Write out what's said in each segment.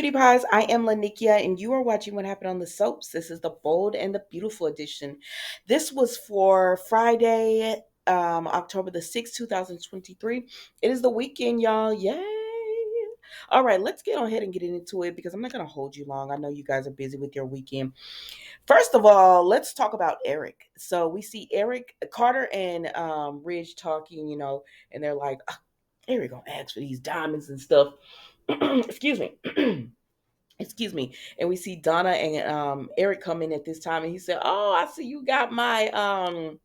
cutie pies. I am Lanikia, and you are watching What Happened on the Soaps. This is the bold and the beautiful edition. This was for Friday, October the 6th, 2023. It is the weekend, y'all. Yay! All right, let's get on ahead and get into it because I'm not going to hold you long. I know you guys are busy with your weekend. First of all, let's talk about Eric. So we see Eric, Carter, and Ridge talking, and they're like, Eric gonna ask for these diamonds and stuff. Excuse me. Excuse me. And we see Donna and Eric come in at this time, and he said, "Oh, I see you got my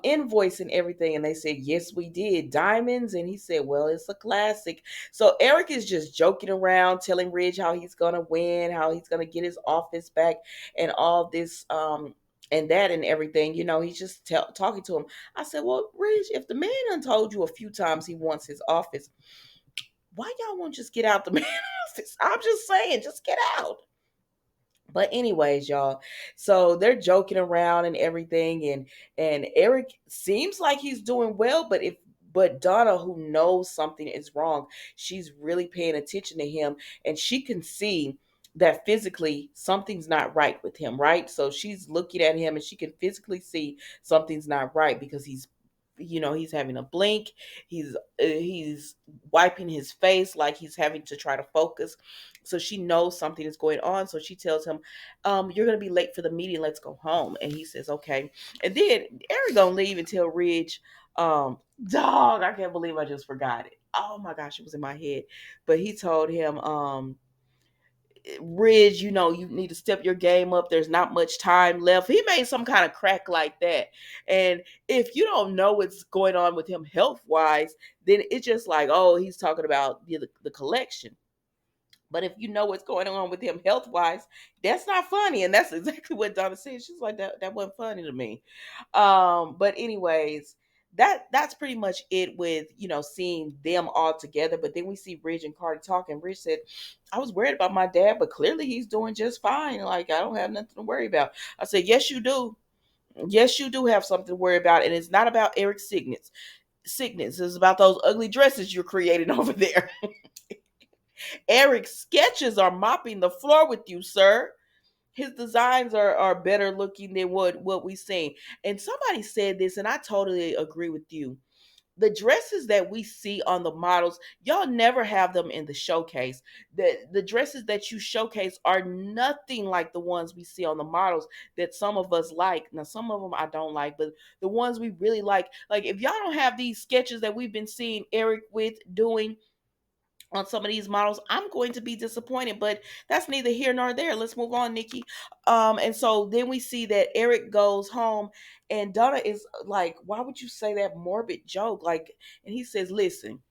invoice and everything." And they said, "Yes, we did, diamonds." And he said, "Well, it's a classic." So Eric is just joking around, telling Ridge how he's gonna win, how he's gonna get his office back, and all this. And that and everything, he's just talking to him. I said, "Well, Ridge, if the man done told you a few times he wants his office, why y'all won't just get out the man office? I'm just saying, just get out." But anyways, y'all, so they're joking around and everything, and Eric seems like he's doing well, but Donna, who knows something is wrong, she's really paying attention to him, and she can see that physically something's not right with him, right? So she's looking at him and she can physically see something's not right because he's having a blink, he's wiping his face like he's having to try to focus. So she knows something is going on, so she tells him, "You're gonna be late for the meeting, let's go home." And he says, "Okay." And then Eric gonna leave and tell Ridge, "Dog, I can't believe I just forgot it. Oh my gosh, it was in my head." But he told him, "Ridge, you need to step your game up. There's not much time left." He made some kind of crack like that. And if you don't know what's going on with him health wise, then it's just like, oh, he's talking about the collection. But if you know what's going on with him health wise, that's not funny. And that's exactly what Donna said. She's like, that wasn't funny to me. But anyways, that's pretty much it with seeing them all together. But then we see Ridge and Carter talking. Ridge said, "I was worried about my dad, but clearly he's doing just fine. Like, I don't have nothing to worry about." I said, "Yes, you do. Yes, you do have something to worry about, and it's not about Eric's sickness. It's about those ugly dresses you're creating over there." "Eric's sketches are mopping the floor with you, sir. His designs are better looking than what we've seen." And somebody said this, and I totally agree with you. The dresses that we see on the models, y'all never have them in the showcase. The dresses that you showcase are nothing like the ones we see on the models that some of us like. Now, some of them I don't like, but the ones we really like if y'all don't have these sketches that we've been seeing Eric with doing on some of these models, I'm going to be disappointed, but that's neither here nor there. Let's move on, Nikki. And so then we see that Eric goes home, and Donna is like, "Why would you say that morbid joke?" Like, and he says, "Listen,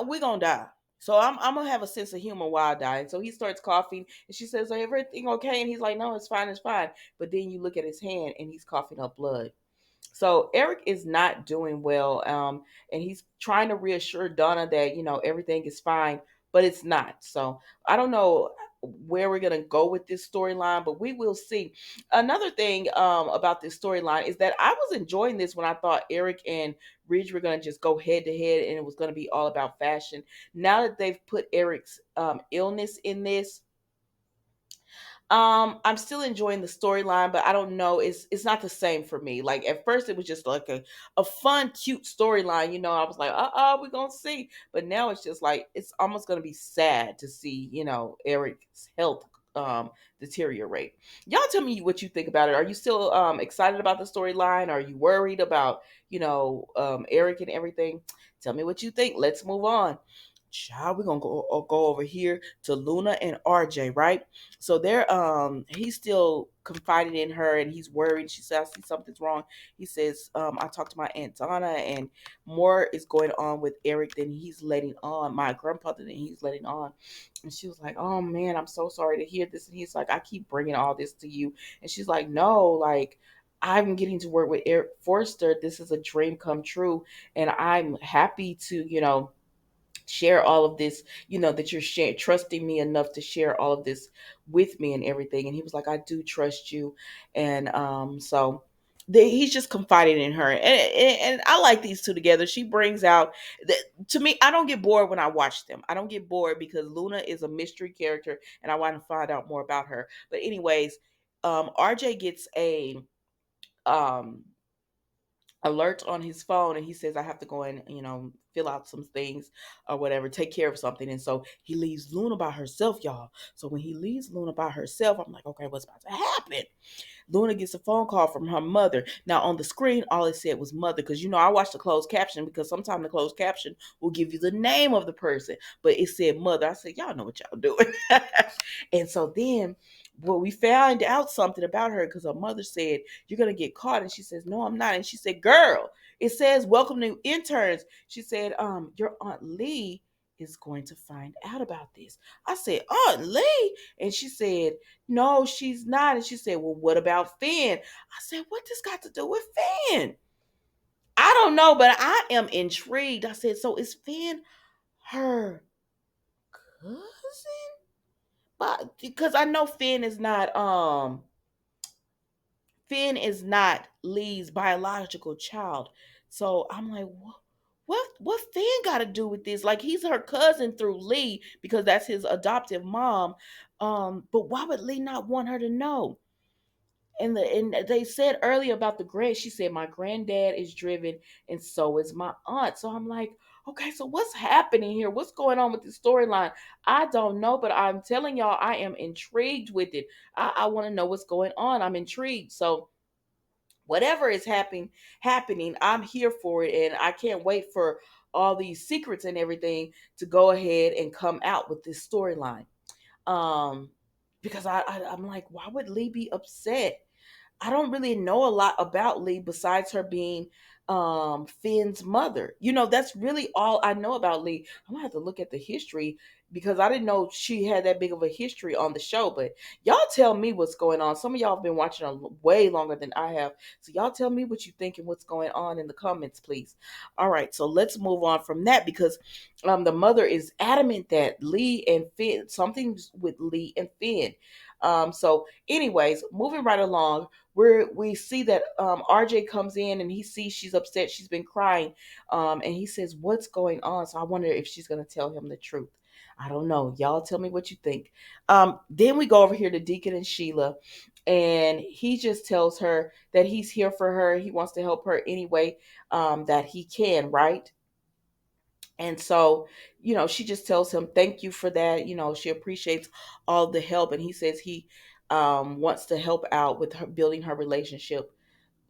we're gonna die. So I'm gonna have a sense of humor while I die." And so he starts coughing, and she says, "Is everything okay?" And he's like, "No, it's fine, it's fine." But then you look at his hand, and he's coughing up blood. So Eric is not doing well, and he's trying to reassure Donna that everything is fine, but it's not. So I don't know where we're gonna go with this storyline, but we will see. Another thing about this storyline is that I was enjoying this when I thought Eric and Ridge were gonna just go head to head, and it was gonna be all about fashion. Now that they've put Eric's illness in this, I'm still enjoying the storyline, but I don't know. It's not the same for me. Like at first, it was just like a fun, cute storyline. I was like, we're gonna see. But now it's just like it's almost gonna be sad to see, Eric's health deteriorate. Y'all tell me what you think about it. Are you still excited about the storyline? Are you worried about, Eric and everything? Tell me what you think. Let's move on. Child, we're gonna go over here to Luna and RJ, right? So he's still confiding in her and he's worried. She says, "I see something's wrong." He says, "I talked to my Aunt Donna and more is going on with Eric than he's letting on, my grandfather than he's letting on." And she was like, "Oh man, I'm so sorry to hear this." And he's like, "I keep bringing all this to you." And she's like, "No, like I'm getting to work with Eric Forster. This is a dream come true. And I'm happy to, share all of this, that you're trusting me enough to share all of this with me and everything." And he was like, "I do trust you." And so he's just confiding in her, and I like these two together. She brings out to me. I don't get bored when I watch them. I don't get bored because Luna is a mystery character, and I want to find out more about her. But anyways, RJ gets a um alert on his phone, and he says, I have to go and fill out some things or whatever, take care of something. And so he leaves Luna by herself, y'all. So when he leaves Luna by herself, I'm like, okay, what's about to happen? Luna gets a phone call from her mother. Now on the screen, all it said was mother, because I watched the closed caption, because sometimes the closed caption will give you the name of the person, but it said mother. I said, y'all know what y'all doing. And so then, well, we found out something about her because her mother said, you're gonna get caught. And she says, no, I'm not. And she said, girl, it says welcome to interns. She said, your Aunt Lee is going to find out about this. I said, Aunt Lee? And she said, no, she's not. And she said, well, what about Finn? I said, what this got to do with Finn? I don't know, but I am intrigued. I said, so is Finn her cousin? But because I know Finn is not Lee's biological child. So I'm like, what Finn got to do with this? Like, he's her cousin through Lee because that's his adoptive mom. But why would Lee not want her to know? And they said earlier about the grand, she said my granddad is driven and so is my aunt. So I'm like, okay, so what's happening here? What's going on with the storyline? I don't know, but I'm telling y'all, I am intrigued with it. I want to know what's going on. I'm intrigued. So whatever is happening, I'm here for it, and I can't wait for all these secrets and everything to go ahead and come out with this storyline. Um, because I'm like, why would Lee be upset? I don't really know a lot about Lee besides her being Finn's mother. That's really all I know about Lee. I'm gonna have to look at the history because I didn't know she had that big of a history on the show. But y'all tell me what's going on. Some of y'all have been watching way longer than I have. So y'all tell me what you think and what's going on in the comments, please. All right, so let's move on from that because the mother is adamant that Lee and Finn, something's with Lee and Finn. So anyways, moving right along, we see that RJ comes in and he sees she's upset. She's been crying. And he says, what's going on? So I wonder if she's going to tell him the truth. I don't know. Y'all tell me what you think. Then we go over here to Deacon and Sheila, and he just tells her that he's here for her. He wants to help her any way that he can, right? And so, she just tells him, thank you for that. She appreciates all the help. And he says he wants to help out with her building her relationship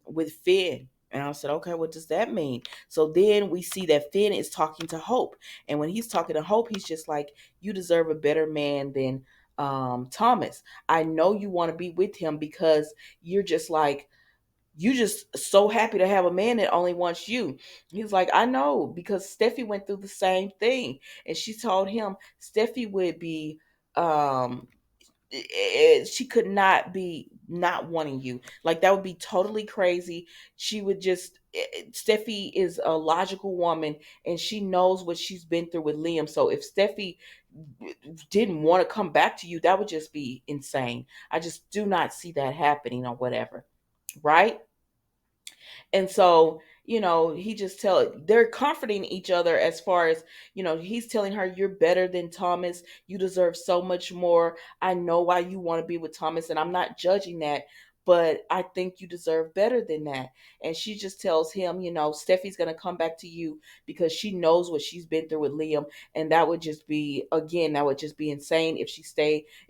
with Finn. And I said, okay, what does that mean? So then we see that Finn is talking to Hope. And when he's talking to Hope, he's just like, you deserve a better man than Thomas. I know you want to be with him because you're just like, you just so happy to have a man that only wants you. He's like, I know, because Steffi went through the same thing. And she told him Steffi would be she could not be not wanting you. Like, that would be totally crazy. She would just Steffi is a logical woman, and she knows what she's been through with Liam. So if Steffi didn't want to come back to you, that would just be insane. I just do not see that happening or whatever, right? And so, he just they're comforting each other as far as, he's telling her, you're better than Thomas. You deserve so much more. I know why you want to be with Thomas, and I'm not judging that, but I think you deserve better than that. And she just tells him, Steffi's going to come back to you because she knows what she's been through with Liam. And that would just be, again, that would just be insane if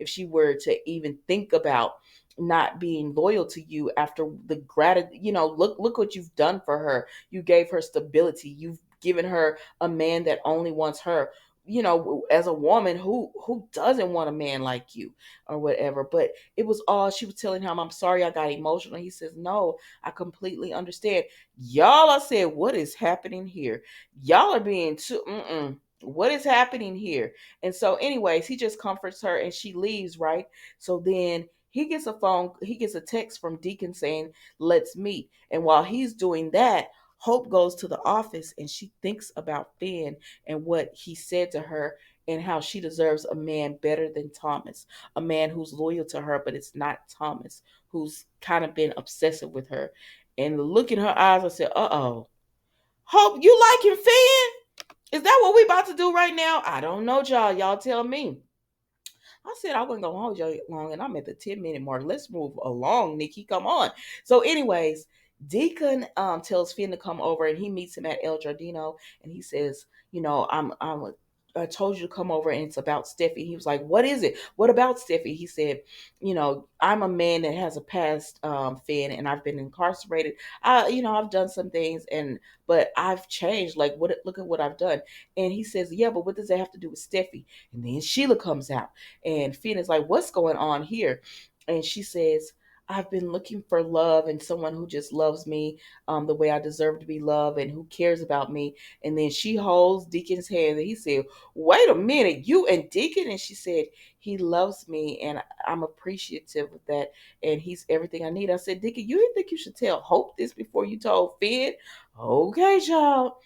she were to even think about not being loyal to you after the gratitude. Look what you've done for her. You gave her stability. You've given her a man that only wants her. As a woman, who doesn't want a man like you or whatever. But it was all, she was telling him, I'm sorry I got emotional. He says, no, I completely understand. Y'all, I said, what is happening here? Y'all are being too what is happening here? And so anyways, he just comforts her and she leaves, right? So then he gets a text from Deacon saying, let's meet. And while he's doing that, Hope goes to the office and she thinks about Finn and what he said to her. and how she deserves a man better than Thomas, a man who's loyal to her, but it's not Thomas, who's kind of been obsessive with her. And the look in her eyes, I said, "Uh-oh. Hope you like him, Finn? Is that what we about to do right now? I don't know, y'all. Y'all tell me." I said I wasn't gonna hold you long, and I'm at the 10-minute mark. Let's move along, Nikki. Come on. So, anyways, Deacon tells Finn to come over, and he meets him at El Jardino, and he says, I told you to come over, and it's about Steffi. He was like, "What is it? What about Steffi?" He said, "I'm a man that has a past, Finn, and I've been incarcerated. I've done some things, but I've changed. Like, what? Look at what I've done." And he says, "Yeah, but what does that have to do with Steffi?" And then Sheila comes out. And Finn is like, "What's going on here?" And she says, "I've been looking for love and someone who just loves me the way I deserve to be loved and who cares about me." And then she holds Deacon's hand and he said, "Wait a minute, you and Deacon?" And she said, "He loves me and I'm appreciative of that. And he's everything I need." I said, "Deacon, you didn't think you should tell Hope this before you told Finn?" Okay, y'all.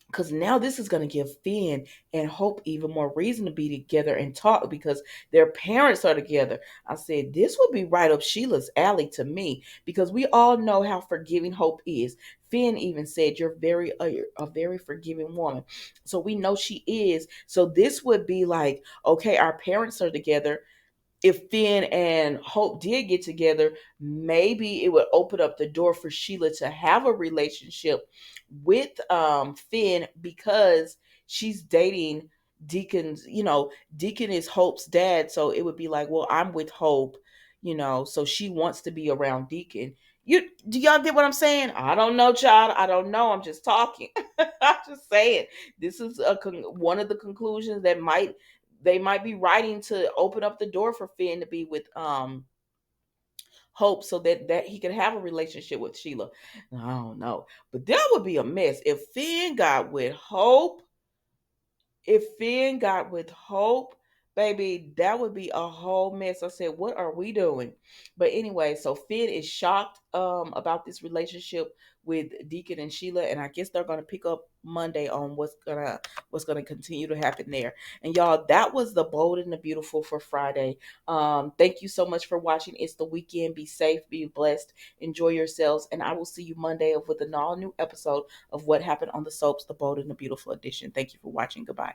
Because now this is going to give Finn and Hope even more reason to be together and talk because their parents are together. I said, this would be right up Sheila's alley to me because we all know how forgiving Hope is. Finn even said, "You're a very forgiving woman." So we know she is. So this would be like, okay, our parents are together. If Finn and Hope did get together, maybe it would open up the door for Sheila to have a relationship with Finn because she's dating Deacon's, Deacon is Hope's dad. So it would be like, well, I'm with Hope, so she wants to be around Deacon. Do y'all get what I'm saying? I don't know, child. I don't know. I'm just talking. I'm just saying. This is one of the conclusions that they might be writing to open up the door for Finn to be with Hope so that he could have a relationship with Sheila. I don't know. But that would be a mess if Finn got with Hope. If Finn got with Hope, baby, that would be a whole mess. I said, what are we doing? But anyway, so Finn is shocked about this relationship with Deacon and Sheila, and I guess they're gonna pick up Monday on what's gonna continue to happen there. And y'all, that was the Bold and the Beautiful for Friday. Thank you so much for watching. It's the weekend. Be safe, be blessed, enjoy yourselves, and I will see you Monday with an all new episode of What Happened on the Soaps, the Bold and the Beautiful edition. Thank you for watching. Goodbye.